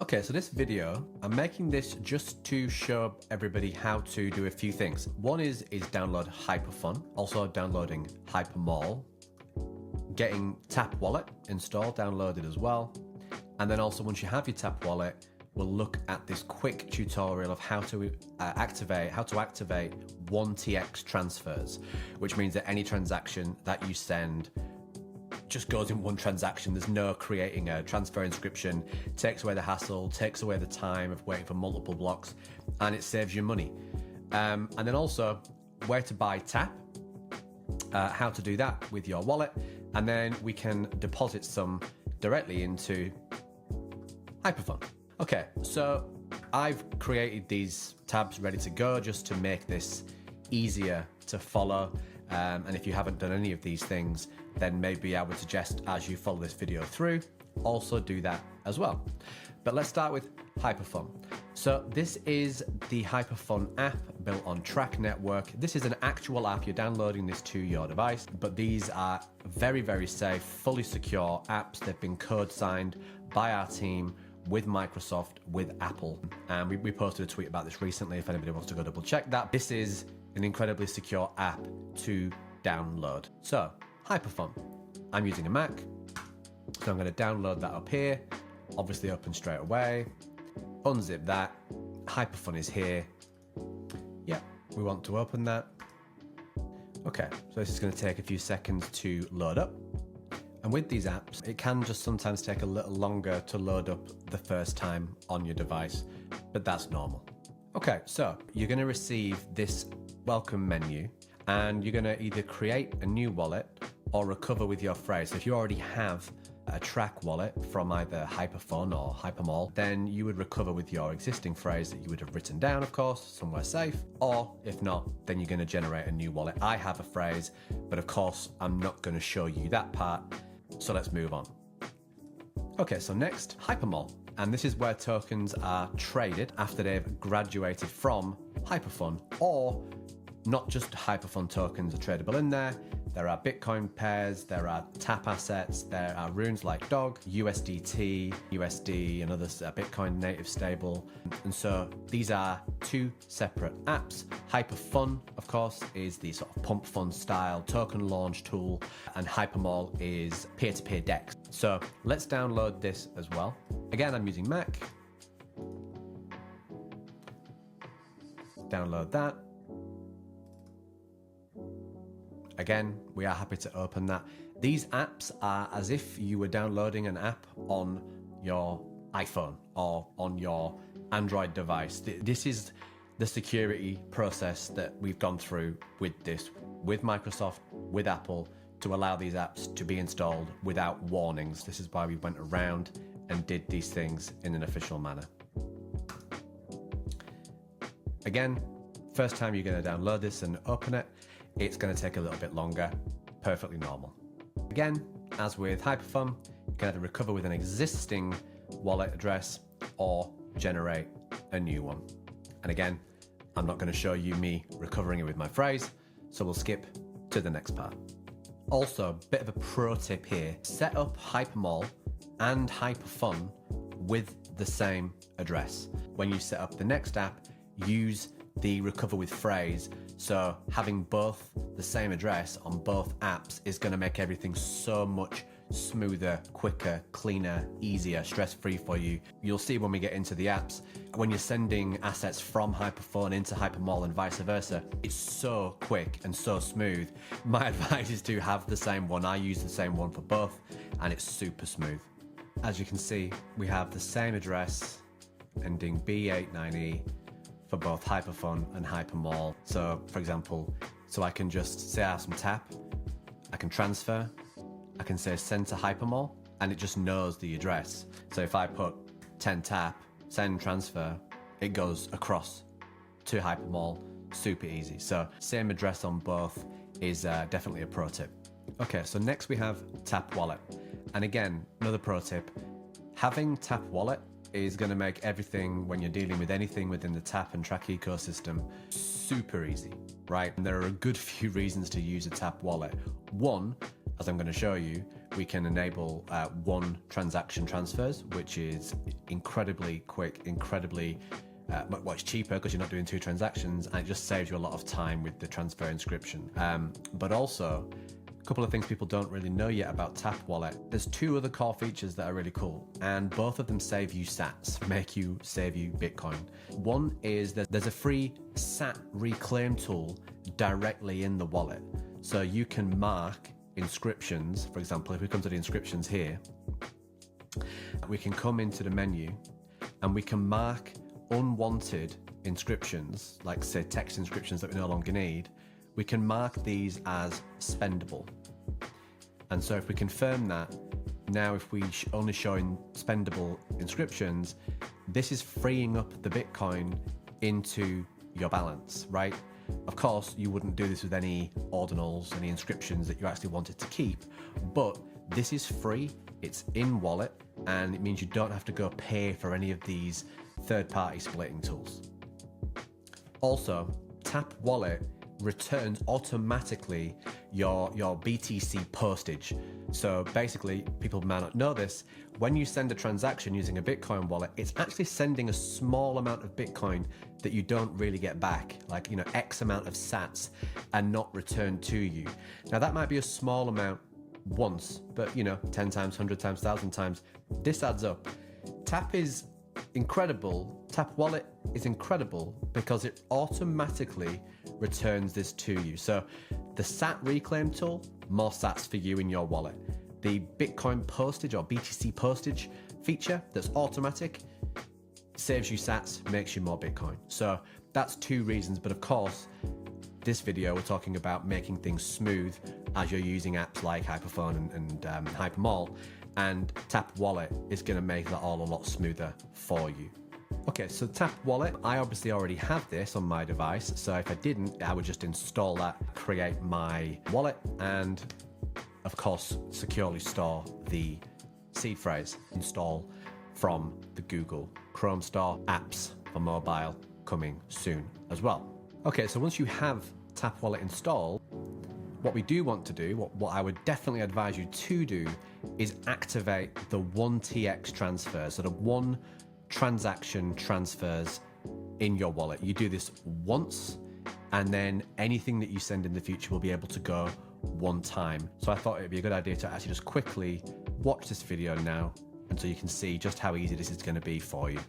Okay, so this video, I'm making this just to show everybody how to do a few things. One is download HyperFun, also downloading HyperMall, getting Tap Wallet installed, downloaded as well. And then also once you have your Tap Wallet, we'll look at this quick tutorial of how to activate 1TX transfers, which means that any transaction that you send just goes in one transaction. There's no creating a transfer inscription, takes away the hassle, takes away the time of waiting for multiple blocks, and it saves you money. And then also where to buy Tap, how to do that with your wallet, and then we can deposit some directly into HyperFun. Okay, so I've created these tabs ready to go just to make this easier to follow. And if you haven't done any of these things, then maybe I would suggest as you follow this video through, also do that as well. But let's start with HyperFun. So this is the HyperFun app built on Track Network. This is an actual app. You're downloading this to your device, but these are very, very safe, fully secure apps. They've been code signed by our team with Microsoft, with Apple. And we posted a tweet about this recently if anybody wants to go double check that. This is an incredibly secure app to download. So HyperFun, I'm using a Mac, so I'm going to download that up here, obviously open straight away, unzip that, HyperFun is here. Yeah, we want to open that. Okay, so this is going to take a few seconds to load up. And with these apps, it can just sometimes take a little longer to load up the first time on your device, but that's normal. Okay, so you're going to receive this welcome menu and you're going to either create a new wallet or recover with your phrase. So if you already have a track wallet from either HyperFun or HyperMall, then you would recover with your existing phrase that you would have written down, of course, somewhere safe. Or if not, then you're going to generate a new wallet. I have a phrase, but of course, I'm not going to show you that part. So let's move on. Okay, so next, HyperMall. And this is where tokens are traded after they've graduated from HyperFun, or not just HyperFun tokens are tradable in there. There are Bitcoin pairs, there are Tap assets, there are runes like Dog, USDT, USD, and others, Bitcoin native stable. And so these are two separate apps. HyperFun, of course, is the sort of pump fund style token launch tool, and HyperMall is peer-to-peer DEX. So let's download this as well. Again, I'm using Mac. Download that. Again, we are happy to open that. These apps are as if you were downloading an app on your iPhone or on your Android device. This is the security process that we've gone through with this, with Microsoft, with Apple, to allow these apps to be installed without warnings. This is why we went around and did these things in an official manner. Again, first time you're going to download this and open it, it's going to take a little bit longer, perfectly normal. Again, as with HyperFun, you can either recover with an existing wallet address or generate a new one. And again, I'm not going to show you me recovering it with my phrase, so we'll skip to the next part. Also, a bit of a pro tip here, set up HyperMall and HyperFun with the same address. When you set up the next app, use the recover with phrase. So having both the same address on both apps is going to make everything so much smoother, quicker, cleaner, easier, stress-free for you. You'll see when we get into the apps, when you're sending assets from HyperFun into HyperMall and vice versa, it's so quick and so smooth. My advice is to have the same one. I use the same one for both and it's super smooth. As you can see, we have the same address ending B89E for both HyperFun and HyperMall. So for example, so I can just say I have some Tap, I can transfer, I can say send to HyperMall, and it just knows the address. So if I put 10 Tap, send transfer, it goes across to HyperMall, super easy. So same address on both is definitely a pro tip. Okay, so next we have Tap Wallet. And again, another pro tip, having Tap Wallet is going to make everything, when you're dealing with anything within the Tap and Track ecosystem, super easy, right? And there are a good few reasons to use a Tap wallet. One, as I'm going to show you, we can enable one transaction transfers, which is incredibly quick, incredibly well, it's cheaper because you're not doing two transactions, and it just saves you a lot of time with the transfer inscription. But also, a couple of things people don't really know yet about Tap Wallet. There's two other core features that are really cool, and both of them save you sats, save you Bitcoin. One is that there's a free sat reclaim tool directly in the wallet. So you can mark inscriptions. For example, if we come to the inscriptions here, we can come into the menu and we can mark unwanted inscriptions, like say text inscriptions that we no longer need. We can mark these as spendable. And so if we confirm that, now if we only showing spendable inscriptions, this is freeing up the Bitcoin into your balance, right? Of course, you wouldn't do this with any ordinals, any inscriptions that you actually wanted to keep, but this is free, it's in wallet, and it means you don't have to go pay for any of these third-party splitting tools. Also, Tap Wallet returns automatically your BTC postage. So basically, people might not know this, when you send a transaction using a Bitcoin wallet, it's actually sending a small amount of Bitcoin that you don't really get back, like, you know, X amount of sats, and not returned to you. Now that might be a small amount once, but you know, 10 times, 100 times, 1,000 times, this adds up. Tap is incredible. Tap Wallet is incredible because it automatically returns this to you. So the sat reclaim tool, more sats for you in your wallet. The Bitcoin postage or BTC postage feature that's automatic saves you sats, makes you more Bitcoin. So that's two reasons. But of course, this video we're talking about making things smooth as you're using apps like HyperFun and HyperMall, and Tap Wallet is going to make that all a lot smoother for you. Okay, so Tap Wallet, I obviously already have this on my device, so if I didn't, I would just install that, create my wallet, and of course securely store the seed phrase, install from the Google Chrome Store. Apps for mobile coming soon as well. Okay, so once you have Tap Wallet installed, what we do want to do, what I would definitely advise you to do, is activate the 1TX transfers, so the one transaction transfers in your wallet. You do this once, and then anything that you send in the future will be able to go one time. So I thought it'd be a good idea to actually just quickly watch this video now, and so you can see just how easy this is going to be for you.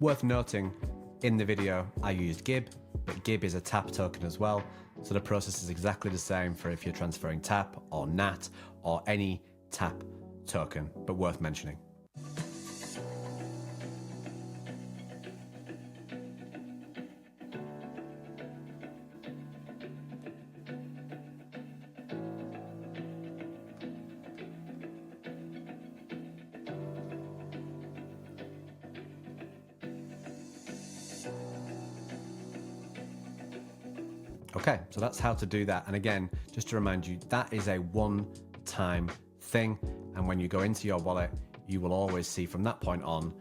Worth noting, in the video I used Gib, but Gib is a tap token as well, so the process is exactly the same for if you're transferring tap or NAT or any tap token, but worth mentioning. Okay, so that's how to do that. And again, just to remind you, that is a one-time thing. And when you go into your wallet, you will always see from that point on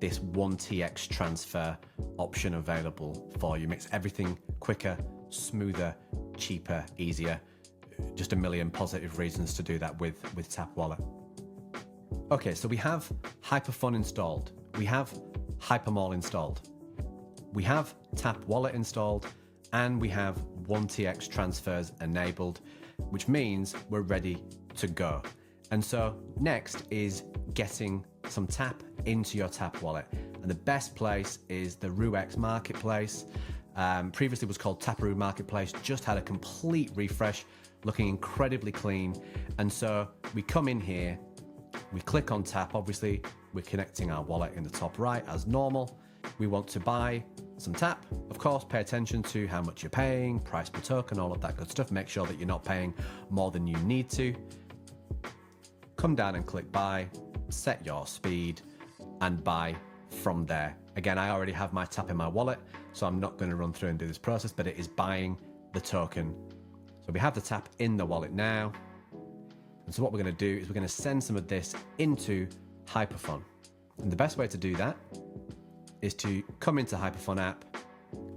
this 1TX transfer option available for you. Makes everything quicker, smoother, cheaper, easier. Just a million positive reasons to do that with Tap Wallet. Okay, so we have HyperFun installed. We have HyperMall installed. We have Tap Wallet installed, and we have 1TX transfers enabled, which means we're ready to go. And so next is getting some tap into your tap wallet. And the best place is the RooX marketplace. Previously was called Taparoo Marketplace, just had a complete refresh, looking incredibly clean. And so we come in here, we click on tap. Obviously, we're connecting our wallet in the top right as normal. We want to buy some tap. Of course, pay attention to how much you're paying, price per token, all of that good stuff. Make sure that you're not paying more than you need to. Come down and click buy, set your speed, and buy from there. Again, I already have my tap in my wallet, so I'm not going to run through and do this process, but it is buying the token. So we have the tap in the wallet now. And so what we're going to do is we're going to send some of this into HyperFun. And the best way to do that is to come into HyperFun app,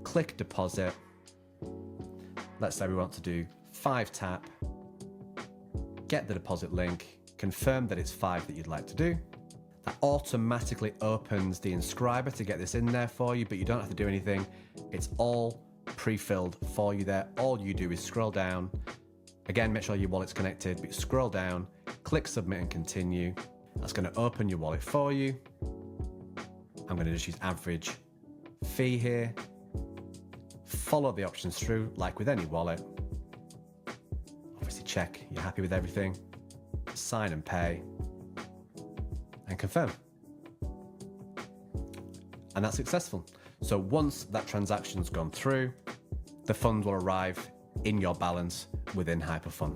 click deposit. Let's say we want to do 5 tap, get the deposit link, confirm that it's 5 that you'd like to do. That automatically opens the inscriber to get this in there for you, but you don't have to do anything. It's all pre-filled for you there. All you do is scroll down. Again, make sure your wallet's connected, but scroll down, click submit and continue. That's going to open your wallet for you. I'm going to just use average fee here. Follow the options through like with any wallet. Obviously check you're happy with everything. Sign and pay. And confirm. And that's successful. So once that transaction's gone through, the funds will arrive in your balance within HyperFun.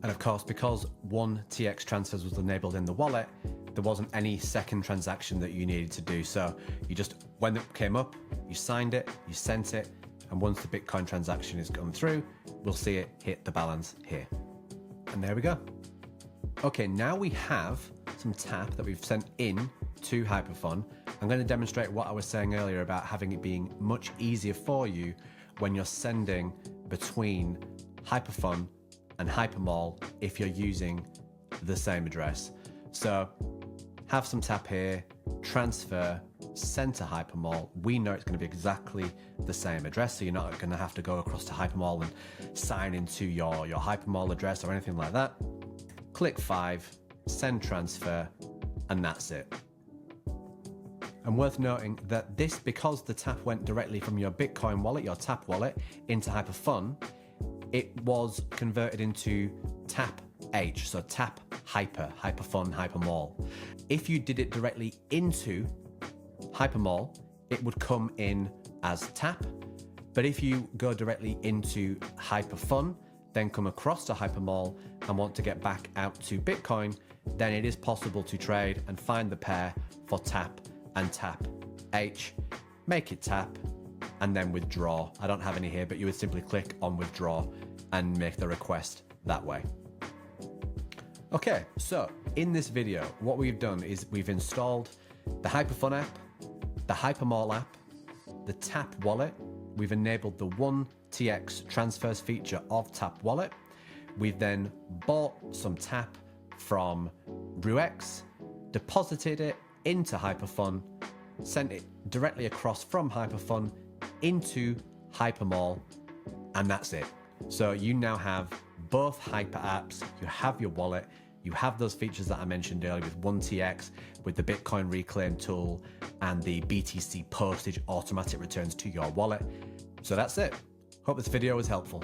And of course, because 1 TX transfers was enabled in the wallet, there wasn't any second transaction that you needed to do. So you just, when it came up, you signed it, you sent it, and once the Bitcoin transaction is gone through, we'll see it hit the balance here. And there we go. Okay, now we have some tap that we've sent in to HyperFun. I'm going to demonstrate what I was saying earlier about having it being much easier for you when you're sending between HyperFun and HyperMall if you're using the same address. So have some tap here, transfer, send to HyperMall. We know it's going to be exactly the same address, so you're not going to have to go across to HyperMall and sign into your HyperMall address or anything like that. Click 5, send transfer, and that's it. And worth noting that this, because the tap went directly from your Bitcoin wallet, your tap wallet, into HyperFun, it was converted into tap H, so tap HyperFun, HyperMall. If you did it directly into HyperMall, it would come in as tap. But if you go directly into HyperFun, then come across to HyperMall and want to get back out to Bitcoin, then it is possible to trade and find the pair for tap and tap H, make it tap, and then withdraw. I don't have any here, but you would simply click on withdraw and make the request that way. Okay, so in this video, what we've done is we've installed the HyperFun app, the HyperMall app, the tap wallet. We've enabled the 1TX transfers feature of tap wallet. We've then bought some tap from RooX, deposited it into HyperFun, sent it directly across from HyperFun into HyperMall, and that's it. So you now have both Hyper apps, you have your wallet, you have those features that I mentioned earlier with 1TX, with the Bitcoin Reclaim tool, and the BTC postage automatic returns to your wallet. So that's it. Hope this video was helpful.